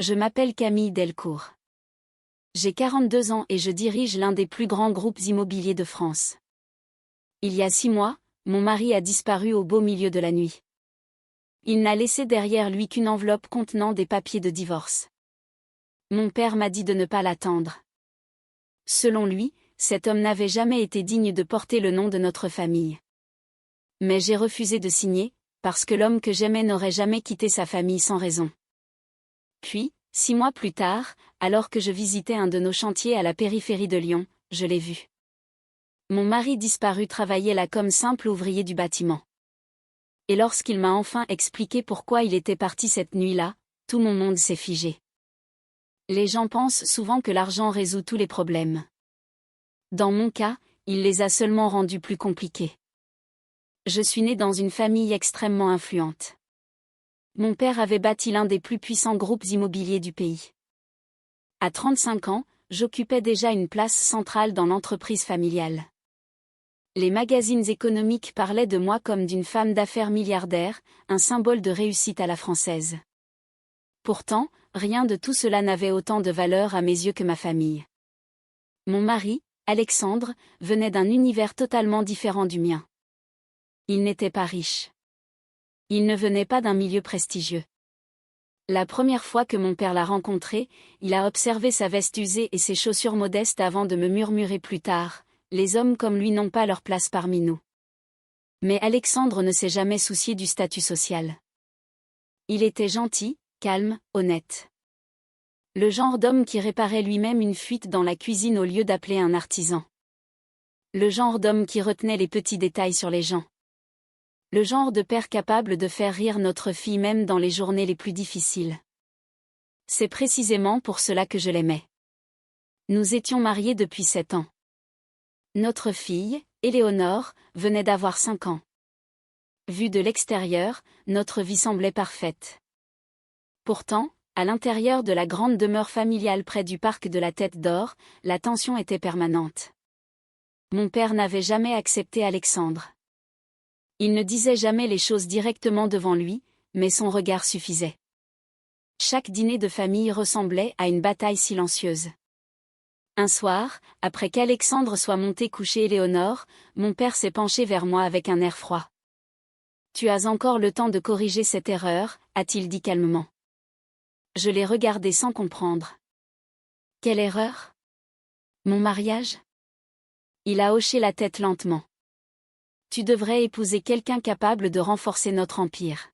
Je m'appelle Camille Delcourt. J'ai 42 ans et je dirige l'un des plus grands groupes immobiliers de France. Il y a 6 mois, mon mari a disparu au beau milieu de la nuit. Il n'a laissé derrière lui qu'une enveloppe contenant des papiers de divorce. Mon père m'a dit de ne pas l'attendre. Selon lui, cet homme n'avait jamais été digne de porter le nom de notre famille. Mais j'ai refusé de signer, parce que l'homme que j'aimais n'aurait jamais quitté sa famille sans raison. Puis, 6 mois plus tard, alors que je visitais un de nos chantiers à la périphérie de Lyon, je l'ai vu. Mon mari disparu travaillait là comme simple ouvrier du bâtiment. Et lorsqu'il m'a enfin expliqué pourquoi il était parti cette nuit-là, tout mon monde s'est figé. Les gens pensent souvent que l'argent résout tous les problèmes. Dans mon cas, il les a seulement rendus plus compliqués. Je suis née dans une famille extrêmement influente. Mon père avait bâti l'un des plus puissants groupes immobiliers du pays. À 35 ans, j'occupais déjà une place centrale dans l'entreprise familiale. Les magazines économiques parlaient de moi comme d'une femme d'affaires milliardaire, un symbole de réussite à la française. Pourtant, rien de tout cela n'avait autant de valeur à mes yeux que ma famille. Mon mari, Alexandre, venait d'un univers totalement différent du mien. Il n'était pas riche. Il ne venait pas d'un milieu prestigieux. La première fois que mon père l'a rencontré, il a observé sa veste usée et ses chaussures modestes avant de me murmurer plus tard, « Les hommes comme lui n'ont pas leur place parmi nous. » Mais Alexandre ne s'est jamais soucié du statut social. Il était gentil, calme, honnête. Le genre d'homme qui réparait lui-même une fuite dans la cuisine au lieu d'appeler un artisan. Le genre d'homme qui retenait les petits détails sur les gens. Le genre de père capable de faire rire notre fille même dans les journées les plus difficiles. C'est précisément pour cela que je l'aimais. Nous étions mariés depuis 7 ans. Notre fille, Éléonore, venait d'avoir 5 ans. Vue de l'extérieur, notre vie semblait parfaite. Pourtant, à l'intérieur de la grande demeure familiale près du parc de la Tête d'Or, la tension était permanente. Mon père n'avait jamais accepté Alexandre. Il ne disait jamais les choses directement devant lui, mais son regard suffisait. Chaque dîner de famille ressemblait à une bataille silencieuse. Un soir, après qu'Alexandre soit monté coucher Éléonore, mon père s'est penché vers moi avec un air froid. « Tu as encore le temps de corriger cette erreur », a-t-il dit calmement. Je l'ai regardé sans comprendre. Quelle erreur? Mon mariage? Il a hoché la tête lentement. Tu devrais épouser quelqu'un capable de renforcer notre empire.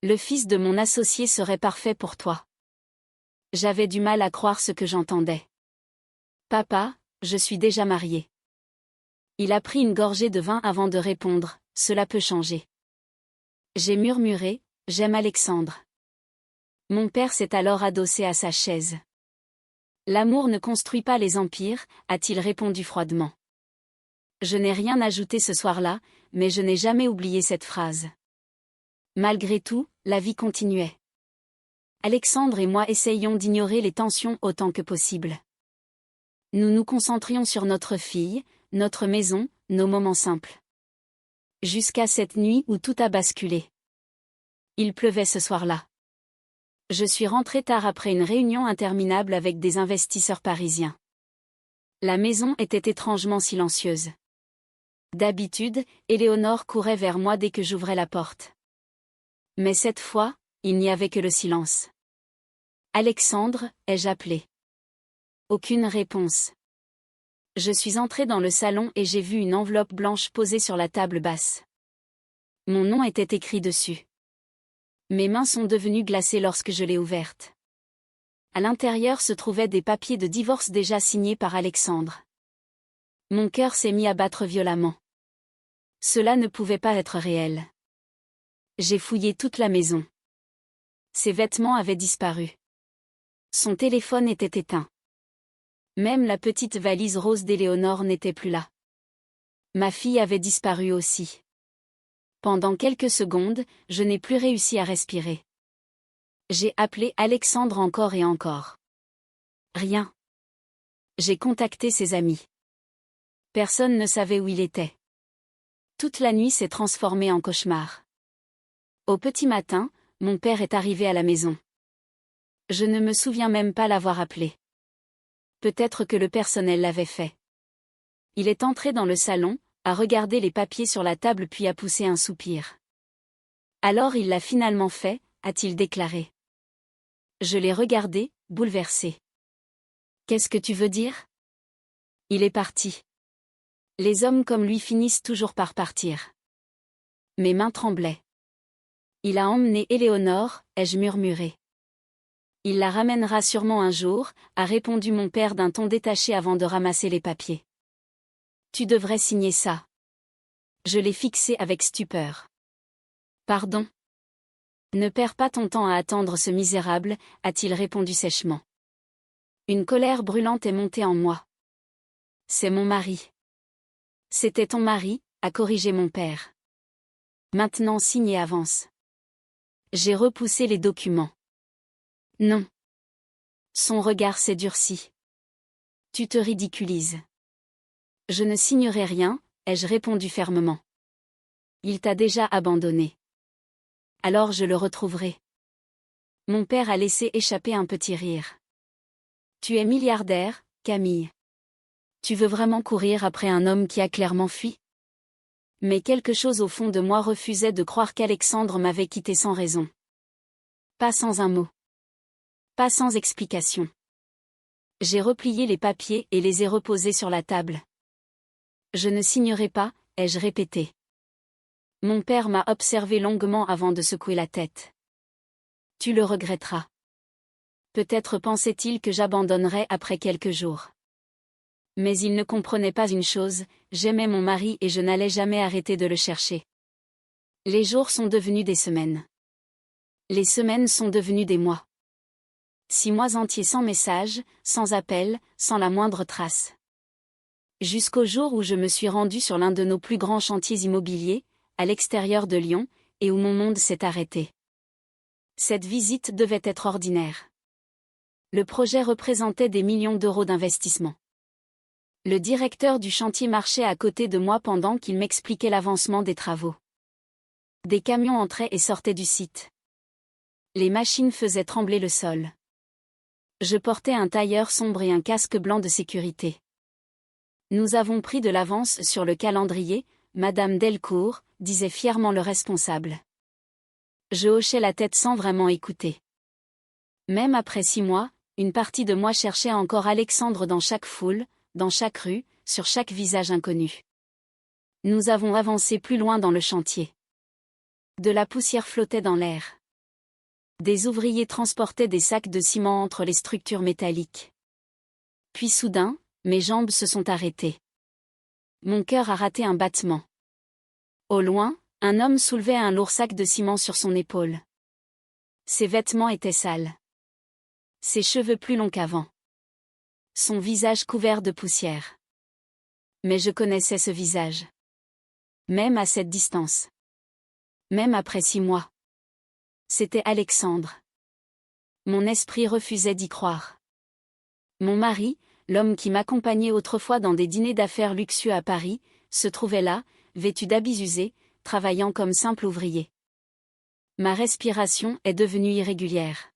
Le fils de mon associé serait parfait pour toi. J'avais du mal à croire ce que j'entendais. Papa, je suis déjà mariée. Il a pris une gorgée de vin avant de répondre, cela peut changer. J'ai murmuré, j'aime Alexandre. Mon père s'est alors adossé à sa chaise. L'amour ne construit pas les empires, a-t-il répondu froidement. Je n'ai rien ajouté ce soir-là, mais je n'ai jamais oublié cette phrase. Malgré tout, la vie continuait. Alexandre et moi essayions d'ignorer les tensions autant que possible. Nous nous concentrions sur notre fille, notre maison, nos moments simples. Jusqu'à cette nuit où tout a basculé. Il pleuvait ce soir-là. Je suis rentrée tard après une réunion interminable avec des investisseurs parisiens. La maison était étrangement silencieuse. D'habitude, Éléonore courait vers moi dès que j'ouvrais la porte. Mais cette fois, il n'y avait que le silence. Alexandre, ai-je appelé? Aucune réponse. Je suis entrée dans le salon et j'ai vu une enveloppe blanche posée sur la table basse. Mon nom était écrit dessus. Mes mains sont devenues glacées lorsque je l'ai ouverte. À l'intérieur se trouvaient des papiers de divorce déjà signés par Alexandre. Mon cœur s'est mis à battre violemment. Cela ne pouvait pas être réel. J'ai fouillé toute la maison. Ses vêtements avaient disparu. Son téléphone était éteint. Même la petite valise rose d'Éléonore n'était plus là. Ma fille avait disparu aussi. Pendant quelques secondes, je n'ai plus réussi à respirer. J'ai appelé Alexandre encore et encore. Rien. J'ai contacté ses amis. Personne ne savait où il était. Toute la nuit s'est transformée en cauchemar. Au petit matin, mon père est arrivé à la maison. Je ne me souviens même pas l'avoir appelé. Peut-être que le personnel l'avait fait. Il est entré dans le salon, a regardé les papiers sur la table puis a poussé un soupir. Alors il l'a finalement fait, a-t-il déclaré. Je l'ai regardé, bouleversé. Qu'est-ce que tu veux dire? Il est parti. Les hommes comme lui finissent toujours par partir. Mes mains tremblaient. Il a emmené Éléonore, ai-je murmuré. Il la ramènera sûrement un jour, a répondu mon père d'un ton détaché avant de ramasser les papiers. Tu devrais signer ça. Je l'ai fixé avec stupeur. Pardon? Ne perds pas ton temps à attendre ce misérable, a-t-il répondu sèchement. Une colère brûlante est montée en moi. C'est mon mari. C'était ton mari, a corrigé mon père. Maintenant signe et avance. J'ai repoussé les documents. Non. Son regard s'est durci. Tu te ridiculises. Je ne signerai rien, ai-je répondu fermement. Il t'a déjà abandonné. Alors je le retrouverai. Mon père a laissé échapper un petit rire. Tu es milliardaire, Camille. Tu veux vraiment courir après un homme qui a clairement fui? Mais quelque chose au fond de moi refusait de croire qu'Alexandre m'avait quitté sans raison. Pas sans un mot. Pas sans explication. J'ai replié les papiers et les ai reposés sur la table. Je ne signerai pas, ai-je répété. Mon père m'a observé longuement avant de secouer la tête. Tu le regretteras. Peut-être pensait-il que j'abandonnerais après quelques jours. Mais il ne comprenait pas une chose, j'aimais mon mari et je n'allais jamais arrêter de le chercher. Les jours sont devenus des semaines. Les semaines sont devenues des mois. 6 mois entiers sans message, sans appel, sans la moindre trace. Jusqu'au jour où je me suis rendue sur l'un de nos plus grands chantiers immobiliers, à l'extérieur de Lyon, et où mon monde s'est arrêté. Cette visite devait être ordinaire. Le projet représentait des millions d'euros d'investissement. Le directeur du chantier marchait à côté de moi pendant qu'il m'expliquait l'avancement des travaux. Des camions entraient et sortaient du site. Les machines faisaient trembler le sol. Je portais un tailleur sombre et un casque blanc de sécurité. Nous avons pris de l'avance sur le calendrier, Madame Delcourt, disait fièrement le responsable. Je hochais la tête sans vraiment écouter. Même après 6 mois, une partie de moi cherchait encore Alexandre dans chaque foule, dans chaque rue, sur chaque visage inconnu. Nous avons avancé plus loin dans le chantier. De la poussière flottait dans l'air. Des ouvriers transportaient des sacs de ciment entre les structures métalliques. Puis soudain, mes jambes se sont arrêtées. Mon cœur a raté un battement. Au loin, un homme soulevait un lourd sac de ciment sur son épaule. Ses vêtements étaient sales. Ses cheveux plus longs qu'avant. Son visage couvert de poussière. Mais je connaissais ce visage. Même à cette distance. Même après 6 mois. C'était Alexandre. Mon esprit refusait d'y croire. Mon mari, l'homme qui m'accompagnait autrefois dans des dîners d'affaires luxueux à Paris, se trouvait là, vêtu d'habits usés, travaillant comme simple ouvrier. Ma respiration est devenue irrégulière.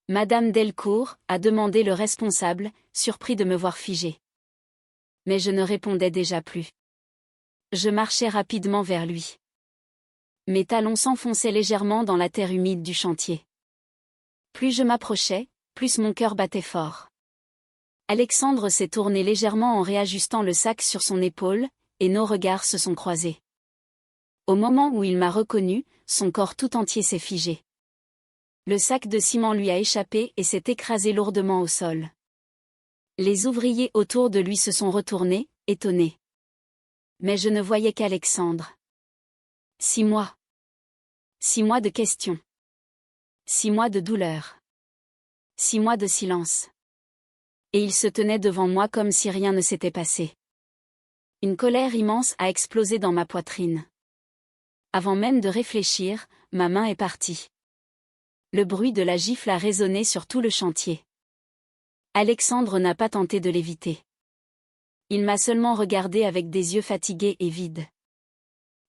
Madame Delcourt, a demandé le responsable, surpris de me voir figé. Mais je ne répondais déjà plus. Je marchais rapidement vers lui. Mes talons s'enfonçaient légèrement dans la terre humide du chantier. Plus je m'approchais, plus mon cœur battait fort. Alexandre s'est tourné légèrement en réajustant le sac sur son épaule, et nos regards se sont croisés. Au moment où il m'a reconnu, son corps tout entier s'est figé. Le sac de ciment lui a échappé et s'est écrasé lourdement au sol. Les ouvriers autour de lui se sont retournés, étonnés. Mais je ne voyais qu'Alexandre. 6 mois. 6 mois de questions. 6 mois de douleur. 6 mois de silence. Et il se tenait devant moi comme si rien ne s'était passé. Une colère immense a explosé dans ma poitrine. Avant même de réfléchir, ma main est partie. Le bruit de la gifle a résonné sur tout le chantier. Alexandre n'a pas tenté de l'éviter. Il m'a seulement regardé avec des yeux fatigués et vides.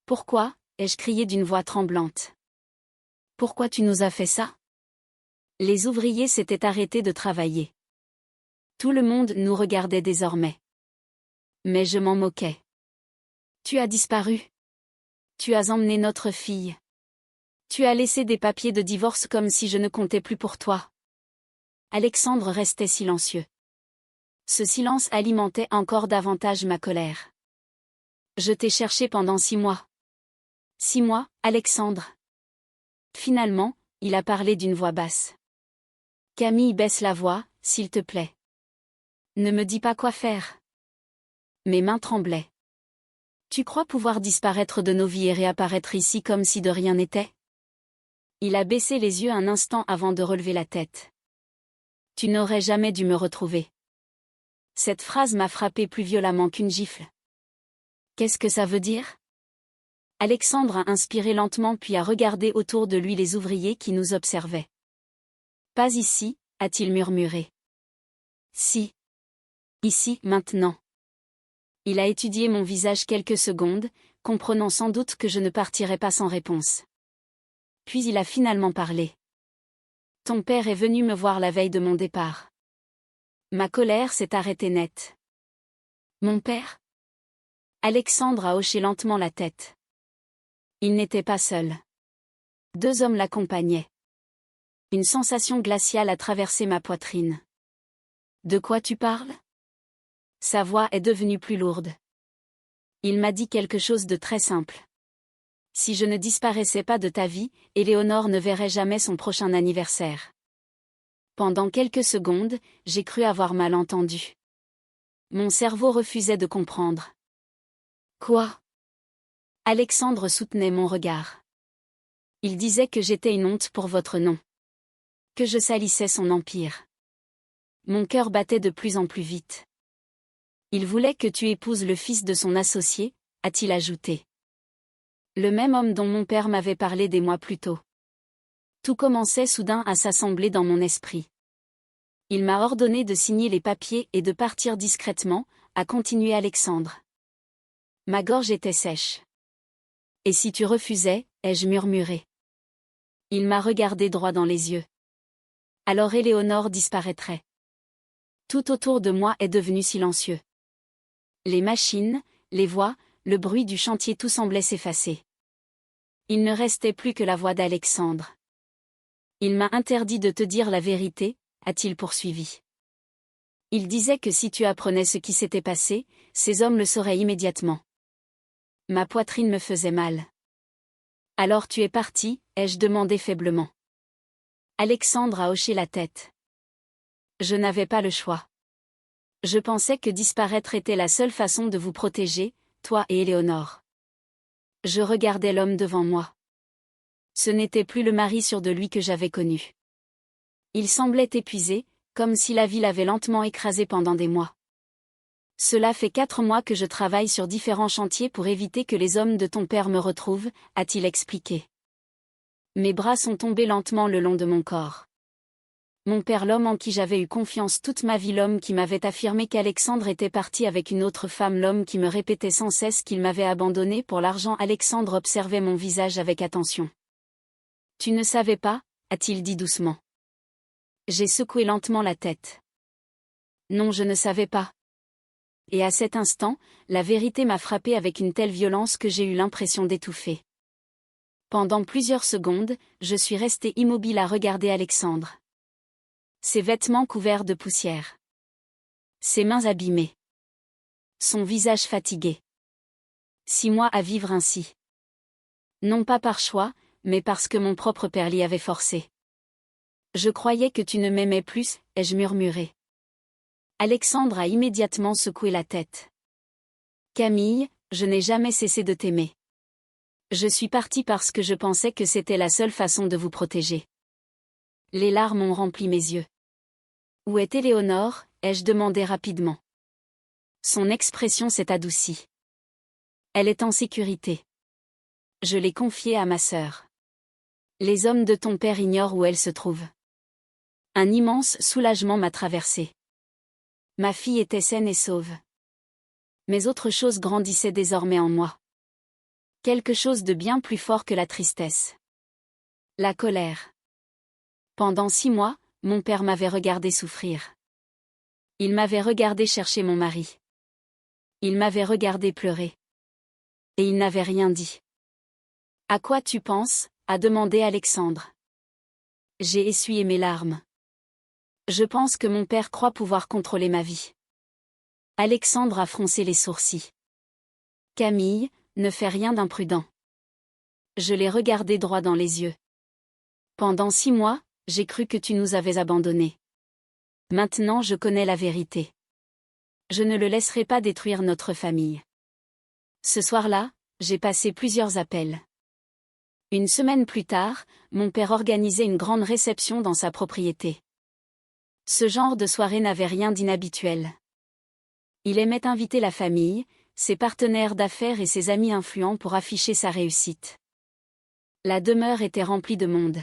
Pourquoi, ai-je crié d'une voix tremblante. Pourquoi tu nous as fait ça? Les ouvriers s'étaient arrêtés de travailler. Tout le monde nous regardait désormais. Mais je m'en moquais. Tu as disparu. Tu as emmené notre fille. Tu as laissé des papiers de divorce comme si je ne comptais plus pour toi. Alexandre restait silencieux. Ce silence alimentait encore davantage ma colère. Je t'ai cherché pendant 6 mois. 6 mois, Alexandre. Finalement, il a parlé d'une voix basse. Camille, baisse la voix, s'il te plaît. Ne me dis pas quoi faire. Mes mains tremblaient. Tu crois pouvoir disparaître de nos vies et réapparaître ici comme si de rien n'était? Il a baissé les yeux un instant avant de relever la tête. Tu n'aurais jamais dû me retrouver. Cette phrase m'a frappé plus violemment qu'une gifle. Qu'est-ce que ça veut dire? Alexandre a inspiré lentement puis a regardé autour de lui les ouvriers qui nous observaient. Pas ici, a-t-il murmuré. Si. Ici, maintenant. Il a étudié mon visage quelques secondes, comprenant sans doute que je ne partirais pas sans réponse. Puis il a finalement parlé. Ton père est venu me voir la veille de mon départ. Ma colère s'est arrêtée net. Mon père? Alexandre a hoché lentement la tête. Il n'était pas seul. 2 hommes l'accompagnaient. Une sensation glaciale a traversé ma poitrine. De quoi tu parles? Sa voix est devenue plus lourde. Il m'a dit quelque chose de très simple. Si je ne disparaissais pas de ta vie, Éléonore ne verrait jamais son prochain anniversaire. Pendant quelques secondes, j'ai cru avoir mal entendu. Mon cerveau refusait de comprendre. Quoi? Alexandre soutenait mon regard. Il disait que j'étais une honte pour votre nom. Que je salissais son empire. Mon cœur battait de plus en plus vite. Il voulait que tu épouses le fils de son associé, a-t-il ajouté. Le même homme dont mon père m'avait parlé des mois plus tôt. Tout commençait soudain à s'assembler dans mon esprit. Il m'a ordonné de signer les papiers et de partir discrètement, a continué Alexandre. Ma gorge était sèche. Et si tu refusais, ai-je murmuré. Il m'a regardé droit dans les yeux. Alors Éléonore disparaîtrait. Tout autour de moi est devenu silencieux. Les machines, les voix, le bruit du chantier, tout semblait s'effacer. Il ne restait plus que la voix d'Alexandre. Il m'a interdit de te dire la vérité, a-t-il poursuivi. Il disait que si tu apprenais ce qui s'était passé, ces hommes le sauraient immédiatement. Ma poitrine me faisait mal. Alors tu es parti, ai-je demandé faiblement. Alexandre a hoché la tête. Je n'avais pas le choix. Je pensais que disparaître était la seule façon de vous protéger, toi et Éléonore. Je regardais l'homme devant moi. Ce n'était plus le mari sûr de lui que j'avais connu. Il semblait épuisé, comme si la vie l'avait lentement écrasé pendant des mois. Cela fait 4 mois que je travaille sur différents chantiers pour éviter que les hommes de ton père me retrouvent, a-t-il expliqué. Mes bras sont tombés lentement le long de mon corps. Mon père, l'homme en qui j'avais eu confiance toute ma vie, l'homme qui m'avait affirmé qu'Alexandre était parti avec une autre femme, l'homme qui me répétait sans cesse qu'il m'avait abandonné pour l'argent. Alexandre observait mon visage avec attention. Tu ne savais pas, a-t-il dit doucement. J'ai secoué lentement la tête. Non, je ne savais pas. Et à cet instant, la vérité m'a frappé avec une telle violence que j'ai eu l'impression d'étouffer. Pendant plusieurs secondes, je suis resté immobile à regarder Alexandre. Ses vêtements couverts de poussière. Ses mains abîmées. Son visage fatigué. 6 mois à vivre ainsi. Non pas par choix, mais parce que mon propre père l'y avait forcé. Je croyais que tu ne m'aimais plus, ai-je murmuré. Alexandre a immédiatement secoué la tête. Camille, je n'ai jamais cessé de t'aimer. Je suis parti parce que je pensais que c'était la seule façon de vous protéger. Les larmes ont rempli mes yeux. Où est Éléonore, ai-je demandé rapidement. Son expression s'est adoucie. Elle est en sécurité. Je l'ai confiée à ma sœur. Les hommes de ton père ignorent où elle se trouve. Un immense soulagement m'a traversé. Ma fille était saine et sauve. Mais autre chose grandissait désormais en moi. Quelque chose de bien plus fort que la tristesse. La colère. Pendant 6 mois, mon père m'avait regardé souffrir. Il m'avait regardé chercher mon mari. Il m'avait regardé pleurer. Et il n'avait rien dit. À quoi tu penses? A demandé Alexandre. J'ai essuyé mes larmes. Je pense que mon père croit pouvoir contrôler ma vie. Alexandre a froncé les sourcils. Camille, ne fais rien d'imprudent. Je l'ai regardé droit dans les yeux. Pendant 6 mois, j'ai cru que tu nous avais abandonnés. Maintenant je connais la vérité. Je ne le laisserai pas détruire notre famille. Ce soir-là, j'ai passé plusieurs appels. Une semaine plus tard, mon père organisait une grande réception dans sa propriété. Ce genre de soirée n'avait rien d'inhabituel. Il aimait inviter la famille, ses partenaires d'affaires et ses amis influents pour afficher sa réussite. La demeure était remplie de monde.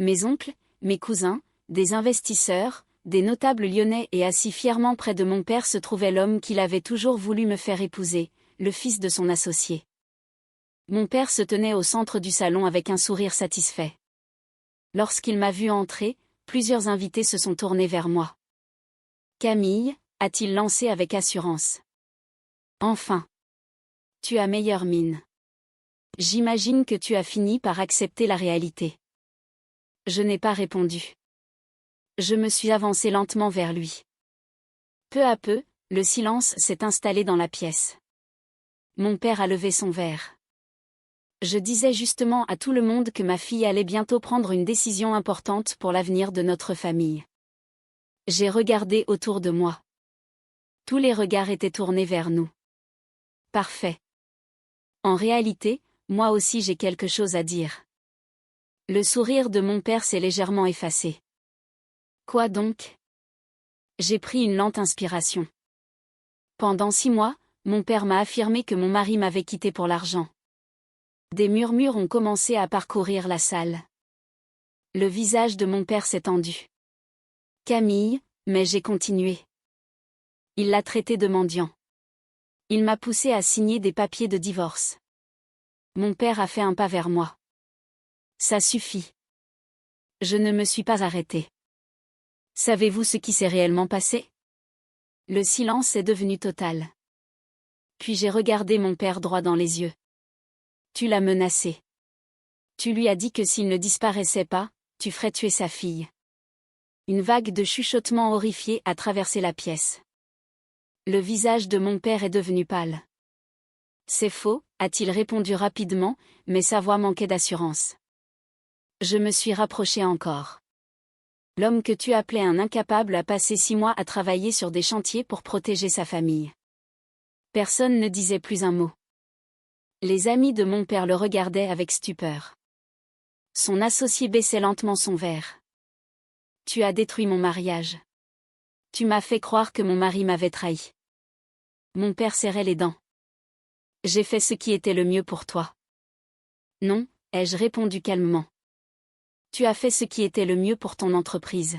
Mes oncles, mes cousins, des investisseurs, des notables lyonnais et assis fièrement près de mon père se trouvait l'homme qu'il avait toujours voulu me faire épouser, le fils de son associé. Mon père se tenait au centre du salon avec un sourire satisfait. Lorsqu'il m'a vu entrer, plusieurs invités se sont tournés vers moi. « Camille » a-t-il lancé avec assurance. « Enfin. Tu as meilleure mine. J'imagine que tu as fini par accepter la réalité. » Je n'ai pas répondu. Je me suis avancé lentement vers lui. Peu à peu, le silence s'est installé dans la pièce. Mon père a levé son verre. Je disais justement à tout le monde que ma fille allait bientôt prendre une décision importante pour l'avenir de notre famille. J'ai regardé autour de moi. Tous les regards étaient tournés vers nous. Parfait. En réalité, moi aussi j'ai quelque chose à dire. Le sourire de mon père s'est légèrement effacé. Quoi donc? J'ai pris une lente inspiration. Pendant 6 mois, mon père m'a affirmé que mon mari m'avait quitté pour l'argent. Des murmures ont commencé à parcourir la salle. Le visage de mon père s'est tendu. Camille, mais j'ai continué. Il l'a traité de mendiant. Il m'a poussé à signer des papiers de divorce. Mon père a fait un pas vers moi. Ça suffit. Je ne me suis pas arrêtée. Savez-vous ce qui s'est réellement passé? Le silence est devenu total. Puis j'ai regardé mon père droit dans les yeux. Tu l'as menacé. Tu lui as dit que s'il ne disparaissait pas, tu ferais tuer sa fille. Une vague de chuchotements horrifiés a traversé la pièce. Le visage de mon père est devenu pâle. C'est faux, a-t-il répondu rapidement, mais sa voix manquait d'assurance. Je me suis rapproché encore. L'homme que tu appelais un incapable a passé 6 mois à travailler sur des chantiers pour protéger sa famille. Personne ne disait plus un mot. Les amis de mon père le regardaient avec stupeur. Son associé baissait lentement son verre. Tu as détruit mon mariage. Tu m'as fait croire que mon mari m'avait trahi. Mon père serrait les dents. J'ai fait ce qui était le mieux pour toi. Non, ai-je répondu calmement. Tu as fait ce qui était le mieux pour ton entreprise.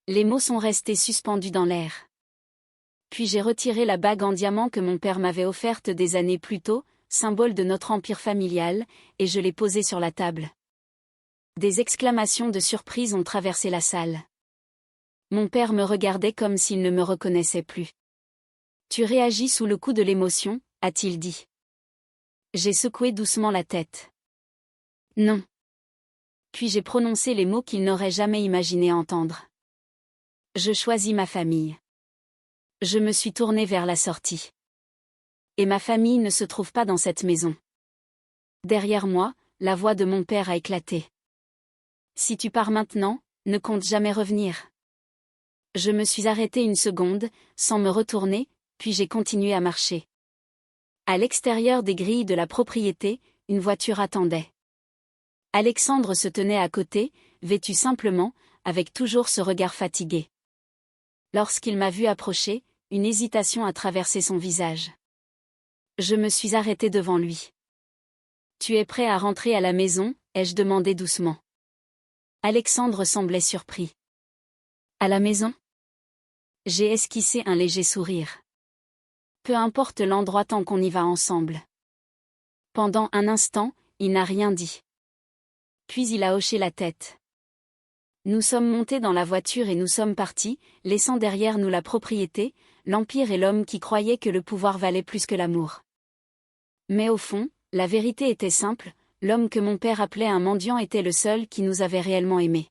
Les mots sont restés suspendus dans l'air. Puis j'ai retiré la bague en diamant que mon père m'avait offerte des années plus tôt, symbole de notre empire familial, et je l'ai posée sur la table. Des exclamations de surprise ont traversé la salle. Mon père me regardait comme s'il ne me reconnaissait plus. Tu réagis sous le coup de l'émotion, a-t-il dit. J'ai secoué doucement la tête. Non. Puis j'ai prononcé les mots qu'il n'aurait jamais imaginé entendre. Je choisis ma famille. Je me suis tourné vers la sortie. Et ma famille ne se trouve pas dans cette maison. Derrière moi, la voix de mon père a éclaté. Si tu pars maintenant, ne compte jamais revenir. Je me suis arrêté une seconde, sans me retourner, puis j'ai continué à marcher. À l'extérieur des grilles de la propriété, une voiture attendait. Alexandre se tenait à côté, vêtu simplement, avec toujours ce regard fatigué. Lorsqu'il m'a vu approcher, une hésitation a traversé son visage. Je me suis arrêté devant lui. « Tu es prêt à rentrer à la maison ?» ai-je demandé doucement. Alexandre semblait surpris. « À la maison ?» J'ai esquissé un léger sourire. Peu importe l'endroit tant qu'on y va ensemble. Pendant un instant, il n'a rien dit. Puis il a hoché la tête. Nous sommes montés dans la voiture et nous sommes partis, laissant derrière nous la propriété, l'empire et l'homme qui croyait que le pouvoir valait plus que l'amour. Mais au fond, la vérité était simple, l'homme que mon père appelait un mendiant était le seul qui nous avait réellement aimés.